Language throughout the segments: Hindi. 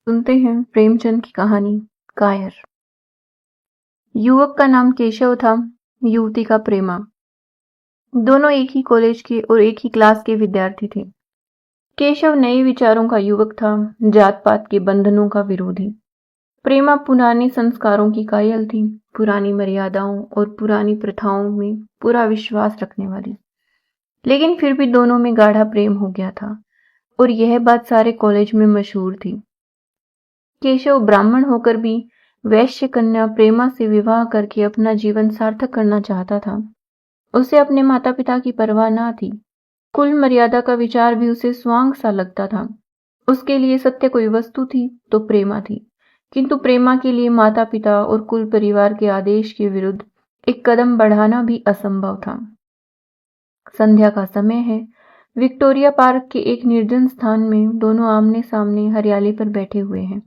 सुनते हैं प्रेमचंद की कहानी कायर। युवक का नाम केशव था, युवती का प्रेमा। दोनों एक ही कॉलेज के और एक ही क्लास के विद्यार्थी थे। केशव नए विचारों का युवक था, जात पात के बंधनों का विरोधी। प्रेमा पुराने संस्कारों की कायल थी, पुरानी मर्यादाओं और पुरानी प्रथाओं में पूरा विश्वास रखने वाली। लेकिन फिर भी दोनों में गाढ़ा प्रेम हो गया था और यह बात सारे कॉलेज में मशहूर थी। केशव ब्राह्मण होकर भी वैश्य कन्या प्रेमा से विवाह करके अपना जीवन सार्थक करना चाहता था। उसे अपने माता पिता की परवाह न थी। कुल मर्यादा का विचार भी उसे स्वांग सा लगता था। उसके लिए सत्य कोई वस्तु थी तो प्रेमा थी, किंतु प्रेमा के लिए माता पिता और कुल परिवार के आदेश के विरुद्ध एक कदम बढ़ाना भी असंभव था। संध्या का समय है। विक्टोरिया पार्क के एक निर्जन स्थान में दोनों आमने सामने हरियाली पर बैठे हुए हैं।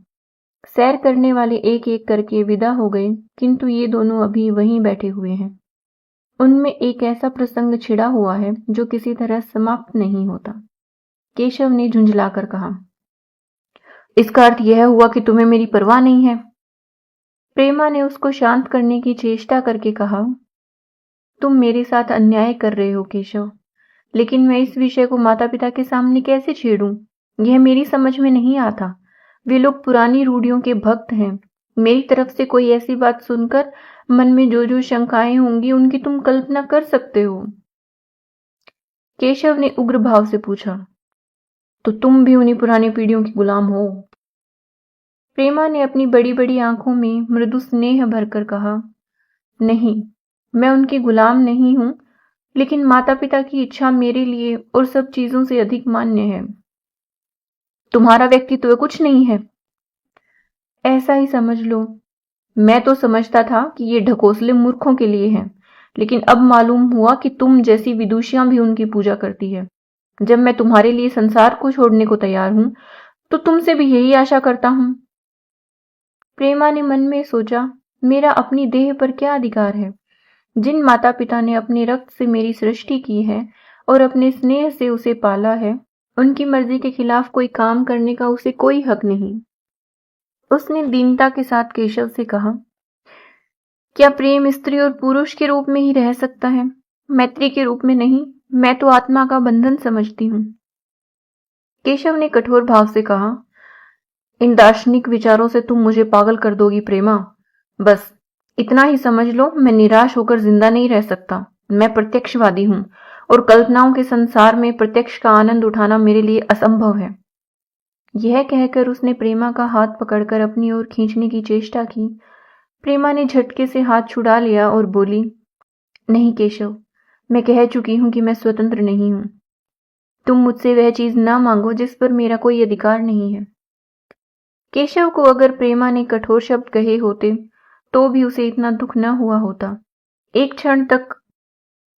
सैर करने वाले एक एक करके विदा हो गए, किंतु ये दोनों अभी वहीं बैठे हुए हैं। उनमें एक ऐसा प्रसंग छिड़ा हुआ है जो किसी तरह समाप्त नहीं होता। केशव ने झुंझलाकर कहा, इसका अर्थ यह हुआ कि तुम्हें मेरी परवाह नहीं है। प्रेमा ने उसको शांत करने की चेष्टा करके कहा, तुम मेरे साथ अन्याय कर रहे हो केशव, लेकिन मैं इस विषय को माता पिता के सामने कैसे छेड़ूं? यह मेरी समझ में नहीं आता। वे लोग पुरानी रूढ़ियों के भक्त हैं। मेरी तरफ से कोई ऐसी बात सुनकर मन में जो जो शंकाएं होंगी उनकी तुम कल्पना कर सकते हो। केशव ने उग्र भाव से पूछा, तो तुम भी उन्हीं पुरानी पीढ़ियों की गुलाम हो? प्रेमा ने अपनी बड़ी बड़ी आंखों में मृदु स्नेह भरकर कहा, नहीं, मैं उनकी गुलाम नहीं हूं, लेकिन माता पिता की इच्छा मेरे लिए और सब चीजों से अधिक मान्य है। तुम्हारा व्यक्तित्व कुछ नहीं है। ऐसा ही समझ लो। मैं तो समझता था कि ये ढकोसले मूर्खों के लिए हैं, लेकिन अब मालूम हुआ कि तुम जैसी विदुषियां भी उनकी पूजा करती है। जब मैं तुम्हारे लिए संसार को छोड़ने को तैयार हूं, तो तुमसे भी यही आशा करता हूं। प्रेमा ने मन में सोचा, मेरा अपनी देह पर क्या अधिकार है? जिन माता पिता ने अपने रक्त से मेरी सृष्टि की है और अपने स्नेह से उसे पाला है, उनकी मर्जी के खिलाफ कोई काम करने का उसे कोई हक नहीं। उसने दीनता के साथ केशव से कहा, क्या प्रेम स्त्री और पुरुष के रूप में ही रह सकता है, मैत्री के रूप में नहीं? मैं तो आत्मा का बंधन समझती हूँ। केशव ने कठोर भाव से कहा, इन दार्शनिक विचारों से तुम मुझे पागल कर दोगी प्रेमा। बस इतना ही समझ लो, मैं निराश होकर जिंदा नहीं रह सकता। मैं प्रत्यक्षवादी हूँ और कल्पनाओं के संसार में प्रत्यक्ष का आनंद उठाना मेरे लिए असंभव है। यह कहकर उसने प्रेमा का हाथ पकड़कर अपनी ओर खींचने की चेष्टा की। प्रेमा ने झटके से हाथ छुड़ा लिया और बोली, नहीं केशव, मैं कह चुकी हूं कि मैं स्वतंत्र नहीं हूं। तुम मुझसे वह चीज ना मांगो जिस पर मेरा कोई अधिकार नहीं है। केशव को अगर प्रेमा ने कठोर शब्द कहे होते तो भी उसे इतना दुख न हुआ होता। एक क्षण तक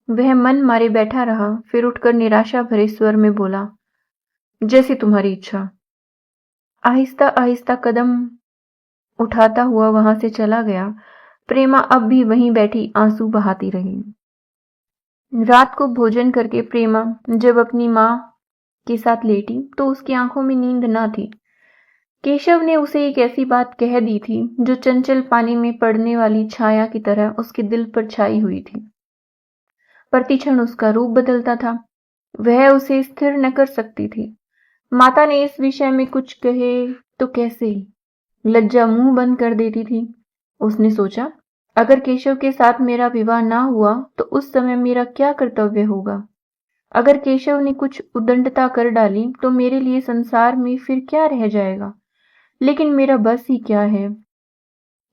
वह मन मारे बैठा रहा, फिर उठकर निराशा भरे स्वर में बोला, जैसी तुम्हारी इच्छा। आहिस्ता आहिस्ता कदम उठाता हुआ वहां से चला गया। प्रेमा अब भी वहीं बैठी आंसू बहाती रही। रात को भोजन करके प्रेमा जब अपनी मां के साथ लेटी तो उसकी आंखों में नींद न थी। केशव ने उसे एक ऐसी बात कह दी थी जो चंचल पानी में पड़ने वाली छाया की तरह उसके दिल पर छाई हुई थी। प्रतिक्षण उसका रूप बदलता था। वह उसे स्थिर न कर सकती थी। माता ने इस विषय में कुछ कहे तो कैसे? लज्जा मुंह बंद कर देती थी। उसने सोचा, अगर केशव के साथ मेरा विवाह ना हुआ तो उस समय मेरा क्या कर्तव्य होगा? अगर केशव ने कुछ उद्दंडता कर डाली तो मेरे लिए संसार में फिर क्या रह जाएगा? लेकिन मेरा बस ही क्या है?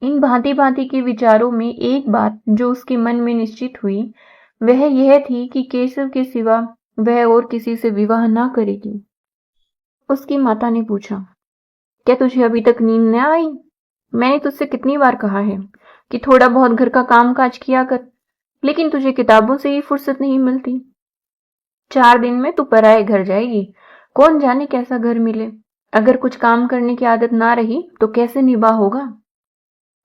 इन भांति भांति के विचारों में एक बात जो उसके मन में निश्चित हुई वह यह थी कि केशव के सिवा वह और किसी से विवाह ना करेगी। उसकी माता ने पूछा, क्या तुझे अभी तक नींद न आई? मैंने तुझसे कितनी बार कहा है कि थोड़ा बहुत घर का काम काज किया कर, लेकिन तुझे किताबों से ही फुर्सत नहीं मिलती। 4 दिन में तू पराए घर जाएगी। कौन जाने कैसा घर मिले। अगर कुछ काम करने की आदत ना रही तो कैसे निभा होगा?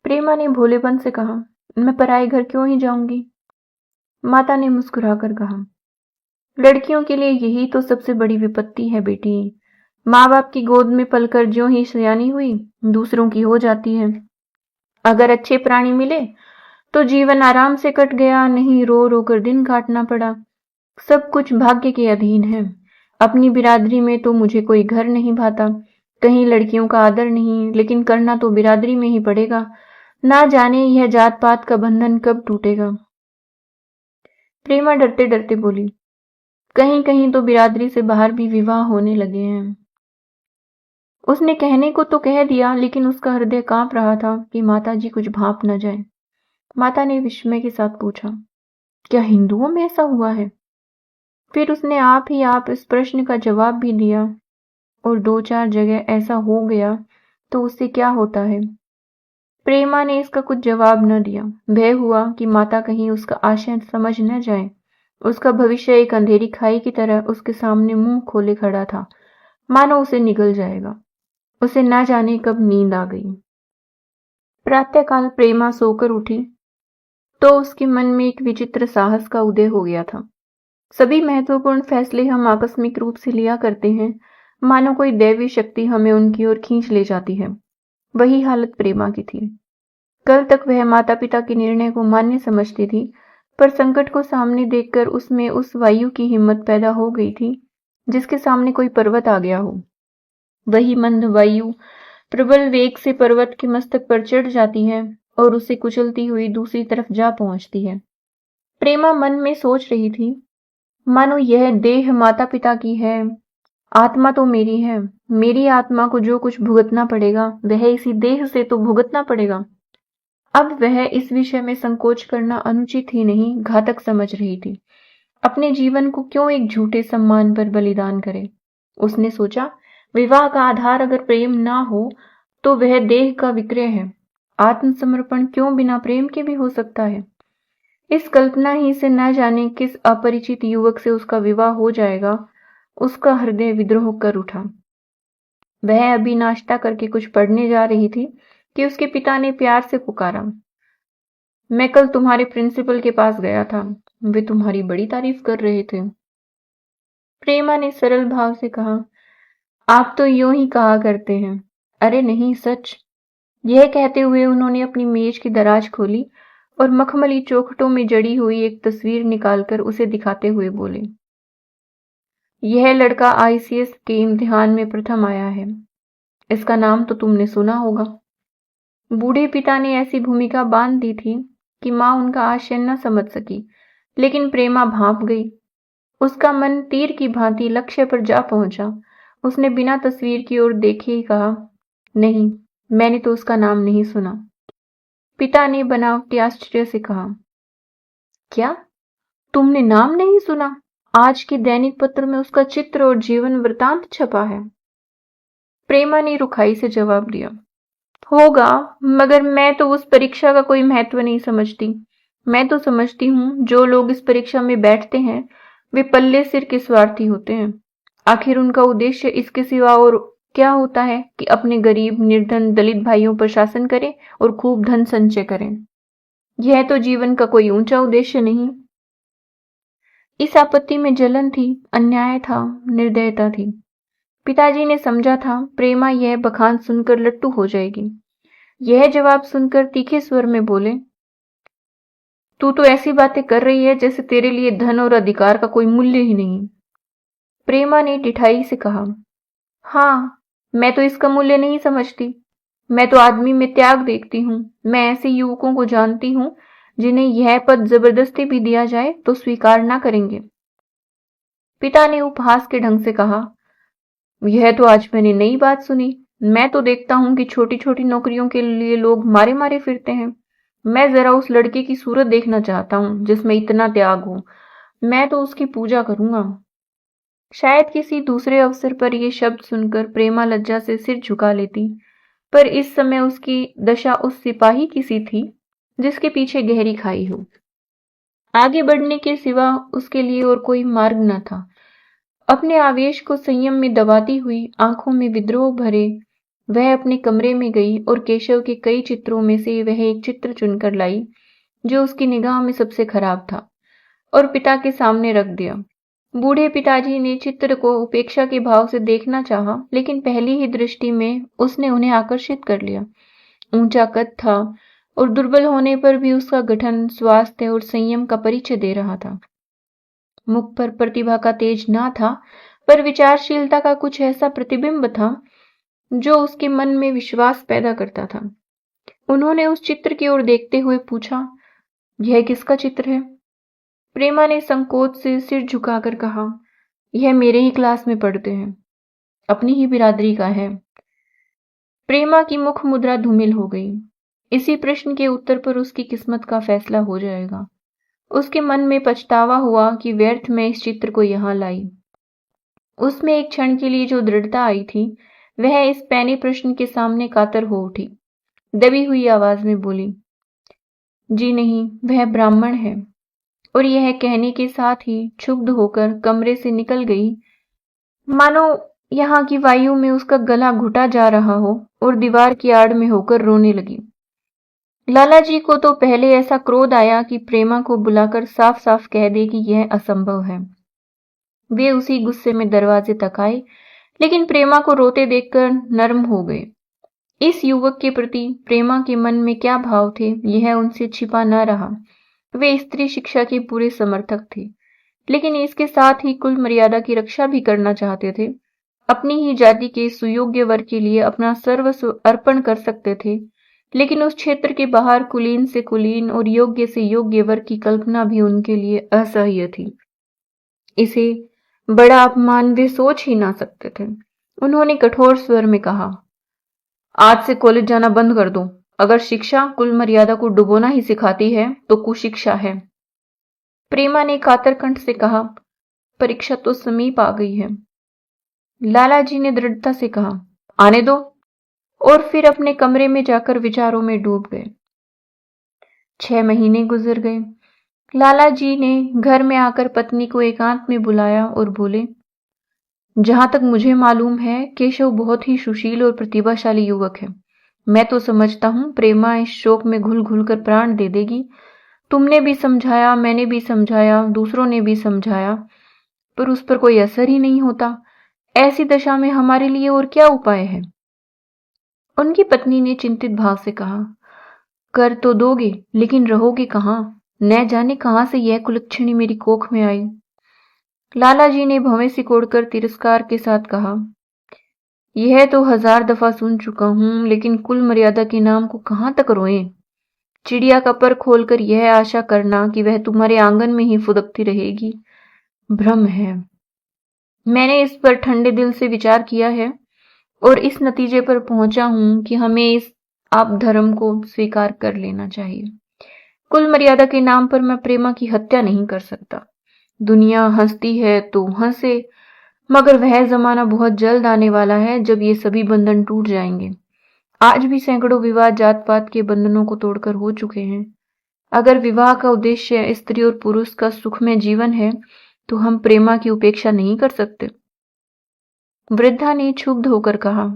प्रेमा ने भोलेपन से कहा, मैं पराए घर क्यों ही जाऊंगी? माता ने मुस्कुराकर कहा, लड़कियों के लिए यही तो सबसे बड़ी विपत्ति है बेटी। माँ बाप की गोद में पलकर ज्यों ही सयानी हुई, दूसरों की हो जाती है। अगर अच्छे प्राणी मिले तो जीवन आराम से कट गया, नहीं रो रो कर दिन काटना पड़ा। सब कुछ भाग्य के अधीन है। अपनी बिरादरी में तो मुझे कोई घर नहीं भाता, कहीं लड़कियों का आदर नहीं, लेकिन करना तो बिरादरी में ही पड़ेगा। ना जाने यह जात पात का बंधन कब टूटेगा। प्रेमा डरते डरते बोली, कहीं कहीं तो बिरादरी से बाहर भी विवाह होने लगे हैं। उसने कहने को तो कह दिया, लेकिन उसका हृदय कांप रहा था कि माताजी कुछ भांप न जाए। माता ने विस्मय के साथ पूछा, क्या हिंदुओं में ऐसा हुआ है? फिर उसने आप इस प्रश्न का जवाब भी दिया, और 2-4 जगह ऐसा हो गया तो उससे क्या होता है। प्रेमा ने इसका कुछ जवाब न दिया। भय हुआ कि माता कहीं उसका आशय समझ न जाए। उसका भविष्य एक अंधेरी खाई की तरह उसके सामने मुंह खोले खड़ा था, मानो उसे निगल जाएगा। उसे न जाने कब नींद आ गई। प्रातःकाल प्रेमा सोकर उठी तो उसके मन में एक विचित्र साहस का उदय हो गया था। सभी महत्वपूर्ण फैसले हम आकस्मिक रूप से लिया करते हैं, मानो कोई दैवी शक्ति हमें उनकी ओर खींच ले जाती है। वही हालत प्रेमा की थी। कल तक वह माता पिता के निर्णय को मान्य समझती थी, पर संकट को सामने देखकर उसमें उस वायु की हिम्मत पैदा हो गई थी जिसके सामने कोई पर्वत आ गया हो। वही मंद वायु प्रबल वेग से पर्वत के मस्तक पर चढ़ जाती है और उसे कुचलती हुई दूसरी तरफ जा पहुंचती है। प्रेमा मन में सोच रही थी, मानो यह देह माता पिता की है, आत्मा तो मेरी है। मेरी आत्मा को जो कुछ भुगतना पड़ेगा वह इसी देह से तो भुगतना पड़ेगा। अब वह इस विषय में संकोच करना अनुचित ही नहीं, घातक समझ रही थी। अपने जीवन को क्यों एक झूठे सम्मान पर बलिदान करे। उसने सोचा, विवाह का आधार अगर प्रेम ना हो तो वह देह का विक्रय है। आत्मसमर्पण क्यों बिना प्रेम के भी हो सकता है। इस कल्पना ही से न जाने किस अपरिचित युवक से उसका विवाह हो जाएगा, उसका हृदय विद्रोह कर उठा। वह अभी नाश्ता करके कुछ पढ़ने जा रही थी कि उसके पिता ने प्यार से पुकारा, मैं कल तुम्हारे प्रिंसिपल के पास गया था, वे तुम्हारी बड़ी तारीफ कर रहे थे। प्रेमा ने सरल भाव से कहा, आप तो यूं ही कहा करते हैं। अरे नहीं, सच। यह कहते हुए उन्होंने अपनी मेज की दराज खोली और मखमली चौखटों में जड़ी हुई एक तस्वीर निकालकर उसे दिखाते हुए बोले, यह लड़का आईसीएस के इम्तिहान में प्रथम आया है। इसका नाम तो तुमने सुना होगा। बूढ़े पिता ने ऐसी भूमिका बांध दी थी कि मां उनका आशय न समझ सकी, लेकिन प्रेमा भांप गई। उसका मन तीर की भांति लक्ष्य पर जा पहुंचा। उसने बिना तस्वीर की ओर देखे ही कहा, नहीं, मैंने तो उसका नाम नहीं सुना। पिता ने बनावटी आश्चर्य से कहा, क्या तुमने नाम नहीं सुना? आज के दैनिक पत्र में उसका चित्र और जीवन वृतांत छपा है। प्रेमा ने रुखाई से जवाब दिया, होगा, मगर मैं तो उस परीक्षा का कोई महत्व नहीं समझती। मैं तो समझती हूँ जो लोग इस परीक्षा में बैठते हैं वे पल्ले सिर के स्वार्थी होते हैं। आखिर उनका उद्देश्य इसके सिवा और क्या होता है कि अपने गरीब निर्धन दलित भाइयों पर शासन करें और खूब धन संचय करें। यह तो जीवन का कोई ऊंचा उद्देश्य नहीं। इस आपत्ति में जलन थी, अन्याय था, निर्दयता थी। पिताजी ने समझा था प्रेमा यह बखान सुनकर लट्टू हो जाएगी। यह जवाब सुनकर तीखे स्वर में बोले, तू तो ऐसी बातें कर रही है जैसे तेरे लिए धन और अधिकार का कोई मूल्य ही नहीं। प्रेमा ने ढिठाई से कहा, हाँ, मैं तो इसका मूल्य नहीं समझती। मैं तो आदमी में त्याग देखती हूँ। मैं ऐसे युवकों को जानती हूँ जिन्हें यह पद जबरदस्ती भी दिया जाए तो स्वीकार ना करेंगे। पिता ने उपहास के ढंग से कहा, यह तो आज मैंने नई बात सुनी। मैं तो देखता हूँ कि छोटी छोटी नौकरियों के लिए लोग मारे मारे फिरते हैं। मैं जरा उस लड़के की सूरत देखना चाहता हूँ जिसमें इतना त्याग हो। मैं तो उसकी पूजा करूंगा। शायद किसी दूसरे अवसर पर ये शब्द सुनकर प्रेमा लज्जा से सिर झुका लेती, पर इस समय उसकी दशा उस सिपाही की सी थी जिसके पीछे गहरी खाई हो। आगे बढ़ने के सिवा उसके लिए और कोई मार्ग न था। अपने आवेश को संयम में दबाती हुई, आंखों में विद्रोह भरे, वह अपने कमरे में गई और केशव के कई चित्रों में से वह एक चित्र चुनकर लाई जो उसकी निगाह में सबसे खराब था और पिता के सामने रख दिया। बूढ़े पिताजी ने चित्र को उपेक्षा के भाव से देखना चाहा, लेकिन पहली ही दृष्टि में उसने उन्हें आकर्षित कर लिया। ऊंचा कद था और दुर्बल होने पर भी उसका गठन स्वास्थ्य और संयम का परिचय दे रहा था। मुख पर प्रतिभा का तेज ना था, पर विचारशीलता का कुछ ऐसा प्रतिबिंब था जो उसके मन में विश्वास पैदा करता था। उन्होंने उस चित्र की ओर देखते हुए पूछा, यह किसका चित्र है? प्रेमा ने संकोच से सिर झुकाकर कहा, यह मेरे ही क्लास में पढ़ते हैं, अपनी ही बिरादरी का है। प्रेमा की मुख मुद्रा धूमिल हो गई। इसी प्रश्न के उत्तर पर उसकी किस्मत का फैसला हो जाएगा। उसके मन में पछतावा हुआ कि व्यर्थ में इस चित्र को यहाँ लाई। उसमें एक क्षण के लिए जो दृढ़ता आई थी, वह इस पैने प्रश्न के सामने कातर हो उठी। दबी हुई आवाज में बोली, जी नहीं, वह ब्राह्मण है। और यह कहने के साथ ही क्षुब्ध होकर कमरे से निकल गई, मानो यहाँ की वायु में उसका गला घुटा जा रहा हो, और दीवार की आड़ में होकर रोने लगी। लाला जी को तो पहले ऐसा क्रोध आया कि प्रेमा को बुलाकर साफ साफ कह दे कि यह असंभव है। वे उसी गुस्से में दरवाजे तक आए, लेकिन प्रेमा को रोते देखकर नर्म हो गए। इस युवक के प्रति प्रेमा के मन में क्या भाव थे, यह उनसे छिपा न रहा। वे स्त्री शिक्षा के पूरे समर्थक थे, लेकिन इसके साथ ही कुल मर्यादा की रक्षा भी करना चाहते थे। अपनी ही जाति के सुयोग्य वर्ग के लिए अपना सर्वस्व अर्पण कर सकते थे, लेकिन उस क्षेत्र के बाहर कुलीन से कुलीन और योग्य से योग्य वर्ग की कल्पना भी उनके लिए असह्य थी। इसे बड़ा अपमान वे सोच ही ना सकते थे। उन्होंने कठोर स्वर में कहा, आज से कॉलेज जाना बंद कर दो। अगर शिक्षा कुल मर्यादा को डुबोना ही सिखाती है तो कुशिक्षा है। प्रेमा ने कातर कंठ से कहा, परीक्षा तो समीप आ गई है। लाला जी ने दृढ़ता से कहा, आने दो, और फिर अपने कमरे में जाकर विचारों में डूब गए। 6 महीने गुजर गए। लाला जी ने घर में आकर पत्नी को एकांत में बुलाया और बोले, जहां तक मुझे मालूम है, केशव बहुत ही सुशील और प्रतिभाशाली युवक है। मैं तो समझता हूं प्रेमा इस शोक में घुल घुल कर प्राण दे देगी। तुमने भी समझाया, मैंने भी समझाया, दूसरों ने भी समझाया, पर उस पर कोई असर ही नहीं होता। ऐसी दशा में हमारे लिए और क्या उपाय है? उनकी पत्नी ने चिंतित भाव से कहा, कर तो दोगे, लेकिन रहोगे कहाँ? न जाने कहां से यह कुलक्षणी मेरी कोख में आई। लाला जी ने भवें सिकोड़कर तिरस्कार के साथ कहा, यह तो 1000 दफा सुन चुका हूं, लेकिन कुल मर्यादा के नाम को कहां तक रोएं? चिड़िया का पर खोलकर यह आशा करना कि वह तुम्हारे आंगन में ही फुदकती रहेगी, भ्रम है। मैंने इस पर ठंडे दिल से विचार किया है और इस नतीजे पर पहुंचा हूं कि हमें इस आप धर्म को स्वीकार कर लेना चाहिए। कुल मर्यादा के नाम पर मैं प्रेमा की हत्या नहीं कर सकता। दुनिया हंसती है तो हंसे, मगर वह जमाना बहुत जल्द आने वाला है जब ये सभी बंधन टूट जाएंगे। आज भी सैकड़ों विवाह जात पात के बंधनों को तोड़कर हो चुके हैं। अगर विवाह का उद्देश्य स्त्री और पुरुष का सुखमय जीवन है, तो हम प्रेमा की उपेक्षा नहीं कर सकते। वृद्धा ने क्षुब्ध होकर कहा,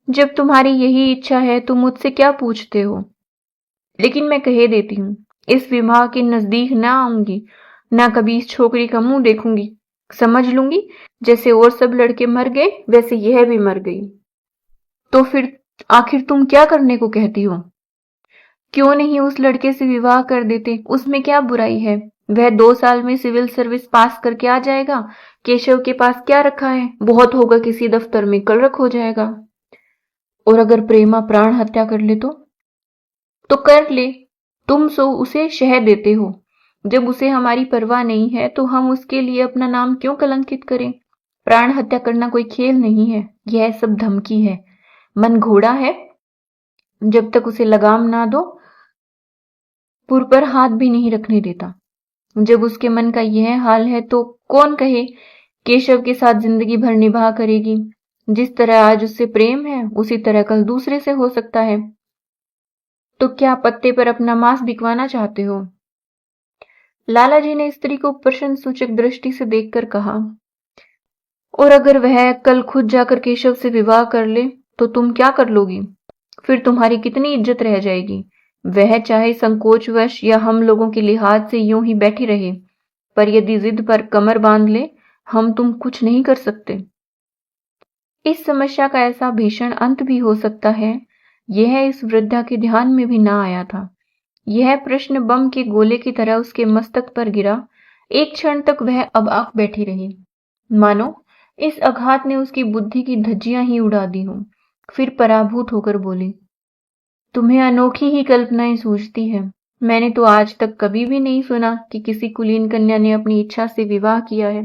जब तुम्हारी यही इच्छा है तो मुझसे क्या पूछते हो? लेकिन मैं कह देती हूं, इस विवाह के नजदीक ना आऊंगी, ना कभी इस छोकरी का मुंह देखूंगी। समझ लूंगी जैसे और सब लड़के मर गए, वैसे यह भी मर गई। तो फिर आखिर तुम क्या करने को कहती हो? क्यों नहीं उस लड़के से विवाह कर देते? उसमें क्या बुराई है? वह 2 साल में सिविल सर्विस पास करके आ जाएगा। केशव के पास क्या रखा है? बहुत होगा किसी दफ्तर में क्लर्क हो जाएगा। और अगर प्रेमा प्राण हत्या कर ले तो कर ले। तुम सो उसे शह देते हो। जब उसे हमारी परवाह नहीं है तो हम उसके लिए अपना नाम क्यों कलंकित करें? प्राण हत्या करना कोई खेल नहीं है, यह सब धमकी है। मन घोड़ा है, जब तक उसे लगाम ना दो पुर पर हाथ भी नहीं रखने देता। जब उसके मन का यह हाल है तो कौन कहे केशव के साथ जिंदगी भर निभा करेगी। जिस तरह आज उससे प्रेम है, उसी तरह कल दूसरे से हो सकता है। तो क्या पत्ते पर अपना मांस बिकवाना चाहते हो? लाला जी ने स्त्री को प्रश्न सूचक दृष्टि से देखकर कहा, और अगर वह कल खुद जाकर केशव से विवाह कर ले तो तुम क्या कर लोगी? फिर तुम्हारी कितनी इज्जत रह जाएगी? वह चाहे संकोचवश या हम लोगों के लिहाज से यूं ही बैठी रहे, पर यदि जिद पर कमर बांध ले, हम तुम कुछ नहीं कर सकते। इस समस्या का ऐसा भीषण अंत भी हो सकता है, यह इस वृद्धा के ध्यान में भी ना आया था। यह प्रश्न बम के गोले की तरह उसके मस्तक पर गिरा। एक क्षण तक वह अबाक बैठी रही, मानो इस आघात ने उसकी बुद्धि की धज्जियां ही उड़ा दी हों। फिर पराभूत होकर बोली, तुम्हें अनोखी ही कल्पनाएं सूझती है। मैंने तो आज तक कभी भी नहीं सुना कि किसी कुलीन कन्या ने अपनी इच्छा से विवाह किया है।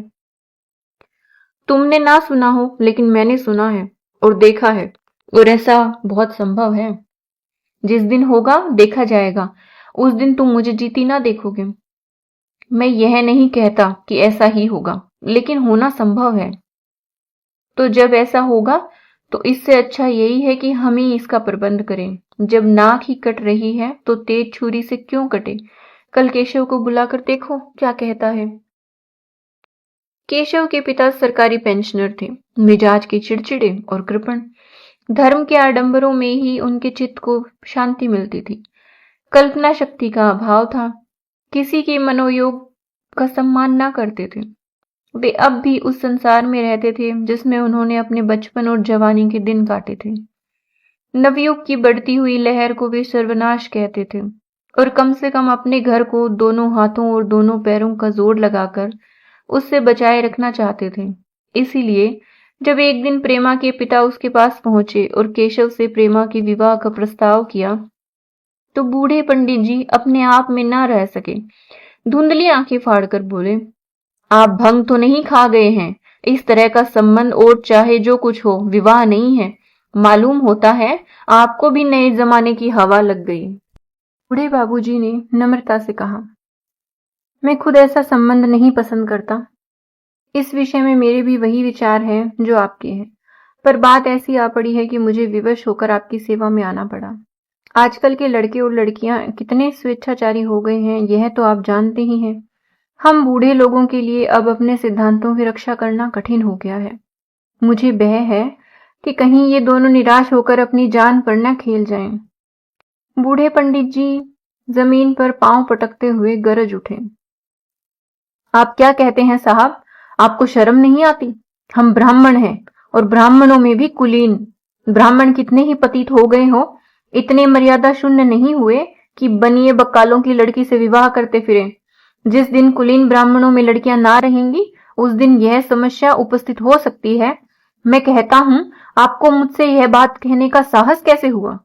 तुमने ना सुना हो, लेकिन मैंने सुना है और देखा है, और ऐसा बहुत संभव है। जिस दिन होगा देखा जाएगा, उस दिन तुम मुझे जीती ना देखोगे। मैं यह नहीं कहता कि ऐसा ही होगा, लेकिन होना संभव है। तो जब ऐसा होगा तो इससे अच्छा यही है कि हम ही इसका प्रबंध करें। जब नाक ही कट रही है तो तेज छुरी से क्यों कटे। कल केशव को बुलाकर देखो क्या कहता है। केशव के पिता सरकारी पेंशनर थे, मिजाज के चिड़चिड़े और कृपण। धर्म के आडंबरों में ही उनके चित्त को शांति मिलती थी। कल्पना शक्ति का अभाव था। किसी के मनोयोग का सम्मान ना करते थे। वे अब भी उस संसार में रहते थे जिसमें उन्होंने अपने बचपन और जवानी के दिन काटे थे। नवयुग की बढ़ती हुई लहर को वे सर्वनाश कहते थे और कम से कम अपने घर को दोनों हाथों और दोनों पैरों का जोर लगाकर उससे बचाए रखना चाहते थे। इसीलिए जब एक दिन प्रेमा के पिता उसके पास पहुंचे और केशव से प्रेमा के विवाह का प्रस्ताव किया, तो बूढ़े पंडित जी अपने आप में ना रह सके। धुंधली आंखें फाड़कर बोले, आप भंग तो नहीं खा गए हैं। इस तरह का संबंध और चाहे जो कुछ हो, विवाह नहीं है। मालूम होता है आपको भी नए जमाने की हवा लग गई। बूढ़े बाबूजी ने नम्रता से कहा, मैं खुद ऐसा संबंध नहीं पसंद करता। इस विषय में मेरे भी वही विचार हैं जो आपके हैं, पर बात ऐसी आ पड़ी है कि मुझे विवश होकर आपकी सेवा में आना पड़ा। आजकल के लड़के और लड़कियां कितने स्वेच्छाचारी हो गए हैं, यह तो आप जानते ही हैं। हम बूढ़े लोगों के लिए अब अपने सिद्धांतों की रक्षा करना कठिन हो गया है। मुझे भय है कि कहीं ये दोनों निराश होकर अपनी जान पर न खेल जाएं। बूढ़े पंडित जी जमीन पर पांव पटकते हुए गरज उठे, आप क्या कहते हैं साहब? आपको शर्म नहीं आती? हम ब्राह्मण हैं और ब्राह्मणों में भी कुलीन। ब्राह्मण कितने ही पतित हो गए हो, इतने मर्यादा शून्य नहीं हुए कि बनिए बक्कालों की लड़की से विवाह करते फिरें। जिस दिन कुलीन ब्राह्मणों में लड़कियां ना रहेंगी, उस दिन यह समस्या उपस्थित हो सकती है। मैं कहता हूं, आपको मुझसे यह बात कहने का साहस कैसे हुआ?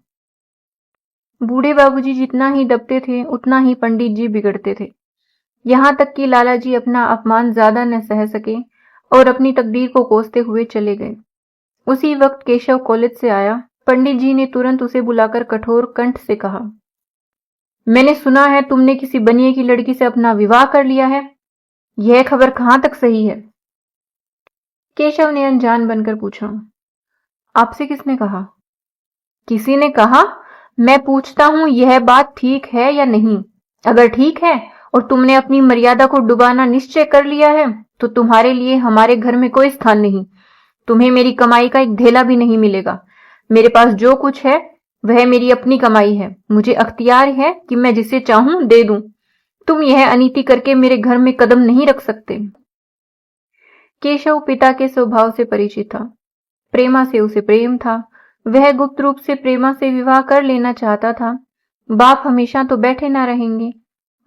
बूढ़े बाबूजी जितना ही दबते थे, उतना ही पंडित जी बिगड़ते थे। यहां तक कि लाला जी अपना अपमान ज्यादा न सह सके और अपनी तकदीर को कोसते हुए चले गए। उसी वक्त केशव कॉलेज से आया। पंडित जी ने तुरंत उसे बुलाकर कठोर कंठ से कहा, मैंने सुना है तुमने किसी बनिए की लड़की से अपना विवाह कर लिया है। यह खबर कहां तक सही है? केशव ने अनजान बनकर पूछा, आपसे किसने कहा? किसी ने कहा? मैं पूछता हूं, यह बात ठीक है या नहीं? अगर ठीक है और तुमने अपनी मर्यादा को डुबाना निश्चय कर लिया है, तो तुम्हारे लिए हमारे घर में कोई स्थान नहीं। तुम्हें मेरी कमाई का एक धेला भी नहीं मिलेगा। मेरे पास जो कुछ है वह मेरी अपनी कमाई है। मुझे अख्तियार है कि मैं जिसे चाहूं दे दूं। तुम यह अनीति करके मेरे घर में कदम नहीं रख सकते। केशव पिता के स्वभाव से परिचित था। प्रेमा से उसे प्रेम था। वह गुप्त रूप से प्रेमा से विवाह कर लेना चाहता था। बाप हमेशा तो बैठे ना रहेंगे।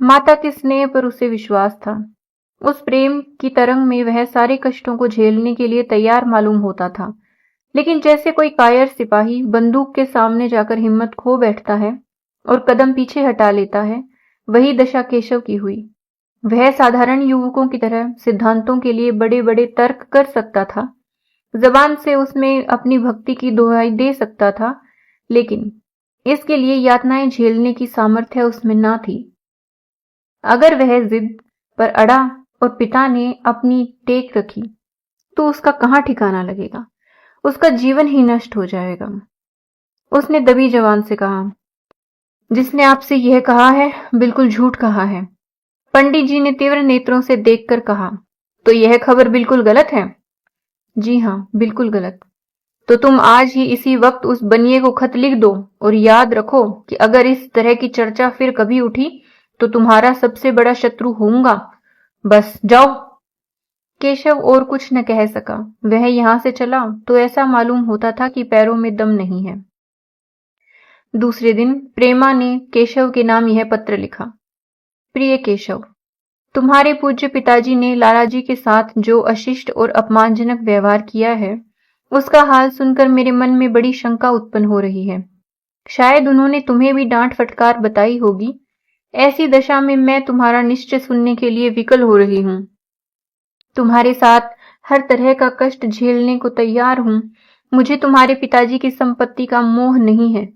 माता के स्नेह पर उसे विश्वास था। उस प्रेम की तरंग में वह सारे कष्टों को झेलने के लिए तैयार मालूम होता था। लेकिन जैसे कोई कायर सिपाही बंदूक के सामने जाकर हिम्मत खो बैठता है और कदम पीछे हटा लेता है, वही दशा केशव की हुई। वह साधारण युवकों की तरह सिद्धांतों के लिए बड़े बड़े तर्क कर सकता था। जबान से उसमें अपनी भक्ति की दुहाई दे सकता था, लेकिन इसके लिए यातनाएं झेलने की सामर्थ्य उसमें ना थी। अगर वह जिद पर अड़ा और पिता ने अपनी टेक रखी, तो उसका कहां ठिकाना लगेगा? उसका जीवन ही नष्ट हो जाएगा। उसने दबी जबान से कहा, जिसने आपसे यह कहा है बिल्कुल झूठ कहा है। पंडित जी ने तीव्र नेत्रों से देखकर कहा, तो यह खबर बिल्कुल गलत है? जी हां, बिल्कुल गलत। तो तुम आज ही इसी वक्त उस बनिए को खत लिख दो और याद रखो कि अगर इस तरह की चर्चा फिर कभी उठी तो तुम्हारा सबसे बड़ा शत्रु होऊंगा। बस जाओ। केशव और कुछ न कह सका। वह यहां से चला तो ऐसा मालूम होता था कि पैरों में दम नहीं है। दूसरे दिन प्रेमा ने केशव के नाम यह पत्र लिखा। प्रिय केशव, तुम्हारे पूज्य पिताजी ने लालाजी के साथ जो अशिष्ट और अपमानजनक व्यवहार किया है, उसका हाल सुनकर मेरे मन में बड़ी शंका उत्पन्न हो रही है। शायद उन्होंने तुम्हें भी डांट फटकार बताई होगी। ऐसी दशा में मैं तुम्हारा निश्चय सुनने के लिए विकल हो रही हूं। तुम्हारे साथ हर तरह का कष्ट झेलने को तैयार हूं। मुझे तुम्हारे पिताजी की संपत्ति का मोह नहीं है।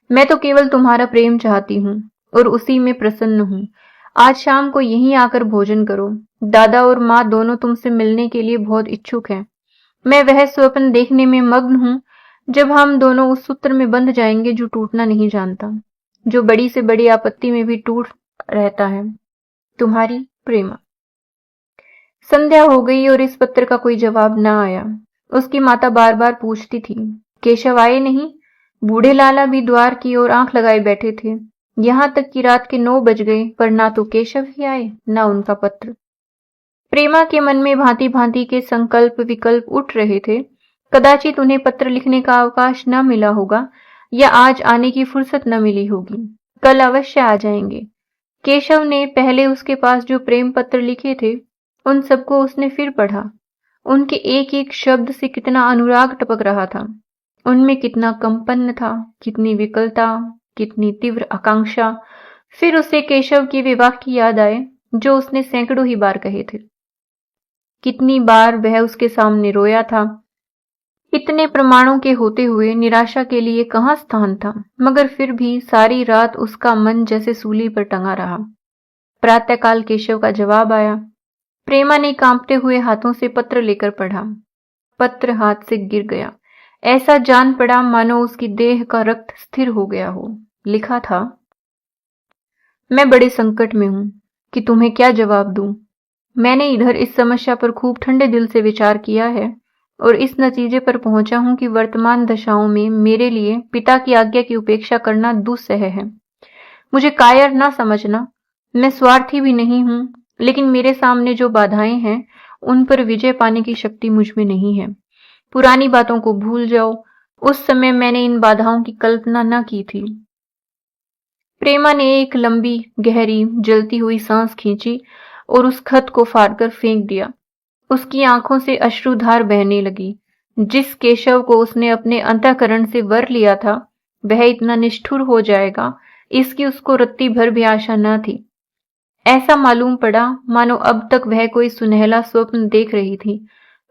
मैं तो केवल तुम्हारा प्रेम चाहती हूँ और उसी में प्रसन्न हूँ। आज शाम को यहीं आकर भोजन करो। दादा और माँ दोनों तुमसे मिलने के लिए बहुत इच्छुक हैं। मैं वह स्वप्न देखने में मग्न हूँ जब हम दोनों उस सूत्र में बंध जाएंगे जो टूटना नहीं जानता, जो बड़ी से बड़ी आपत्ति में भी टूट रहता है। तुम्हारी प्रेमा। संध्या हो गई और इस पत्र का कोई जवाब न आया। उसकी माता बार बार पूछती थी, केशव आए नहीं? बूढ़े लाला भी द्वार की ओर आंख लगाए बैठे थे। यहां तक कि रात के 9 बज गए, पर ना तो केशव ही आए, ना उनका पत्र। प्रेमा के मन में भांति भांति के संकल्प विकल्प उठ रहे थे। कदाचित उन्हें पत्र लिखने का अवकाश न मिला होगा, या आज आने की फुर्सत न मिली होगी। कल अवश्य आ जाएंगे। केशव ने पहले उसके पास जो प्रेम पत्र लिखे थे, उन सबको उसने फिर पढ़ा। उनके एक एक शब्द से कितना अनुराग टपक रहा था। उनमें कितना कंपन था, कितनी विकलता, कितनी तीव्र आकांक्षा। फिर उसे केशव के विवाह की याद आए, जो उसने सैकड़ों ही बार कहे थे। कितनी बार वह उसके सामने रोया था। इतने प्रमाणों के होते हुए निराशा के लिए कहाँ स्थान था, मगर फिर भी सारी रात उसका मन जैसे सूली पर टंगा रहा। प्रातःकाल केशव का जवाब आया। प्रेमा ने कांपते हुए हाथों से पत्र लेकर पढ़ा। पत्र हाथ से गिर गया। ऐसा जान पड़ा मानो उसकी देह का रक्त स्थिर हो गया हो। लिखा था, मैं बड़े संकट में हूं कि तुम्हें क्या जवाब दूं। मैंने इधर इस समस्या पर खूब ठंडे दिल से विचार किया है और इस नतीजे पर पहुंचा हूं कि वर्तमान दशाओं में मेरे लिए पिता की आज्ञा की उपेक्षा करना दुस्सह है। मुझे कायर ना समझना। मैं स्वार्थी भी नहीं हूं, लेकिन मेरे सामने जो बाधाएं हैं, उन पर विजय पाने की शक्ति मुझ में नहीं है। पुरानी बातों को भूल जाओ। उस समय मैंने इन बाधाओं की कल्पना न की थी। प्रेमा ने एक लंबी, गहरी, जलती हुई सांस खींची और उस खत को फाड़कर फेंक दिया। उसकी आंखों से अश्रुधार बहने लगी। जिस केशव को उसने अपने अंतःकरण से वर लिया था, वह इतना निष्ठुर हो जाएगा, इसकी उसको रत्ती भर भी आशा न थी। ऐसा मालूम पड़ा मानो अब तक वह कोई सुनहला स्वप्न देख रही थी,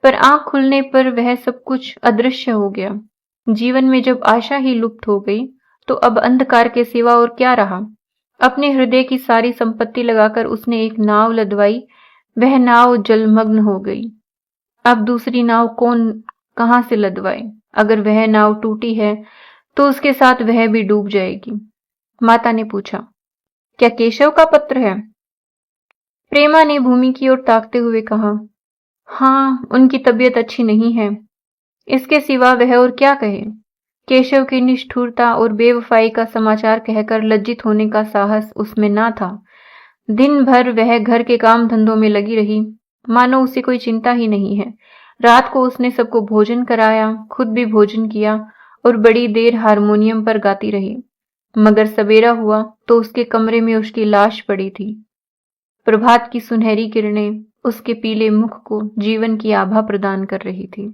पर आंख खुलने पर वह सब कुछ अदृश्य हो गया। जीवन में जब आशा ही लुप्त हो गई, तो अब अंधकार के सिवा और क्या रहा। अपने हृदय की सारी संपत्ति लगाकर उसने एक नाव लदवाई। वह नाव जलमग्न हो गई। अब दूसरी नाव कौन कहां से लदवाए? अगर वह नाव टूटी है तो उसके साथ वह भी डूब जाएगी। माता ने पूछा, क्या केशव का पत्र है? प्रेमा ने भूमि की ओर ताकते हुए कहा, हाँ, उनकी तबीयत अच्छी नहीं है। इसके सिवा वह और क्या कहे। केशव की निष्ठुरता और बेवफाई का समाचार कहकर लज्जित होने का साहस उसमें ना था। दिन भर वह घर के काम धंधों में लगी रही, मानो उसे कोई चिंता ही नहीं है। रात को उसने सबको भोजन कराया, खुद भी भोजन किया और बड़ी देर हारमोनियम पर गाती रही। मगर सवेरा हुआ तो उसके कमरे में उसकी लाश पड़ी थी। प्रभात की सुनहरी किरणें उसके पीले मुख को जीवन की आभा प्रदान कर रही थी।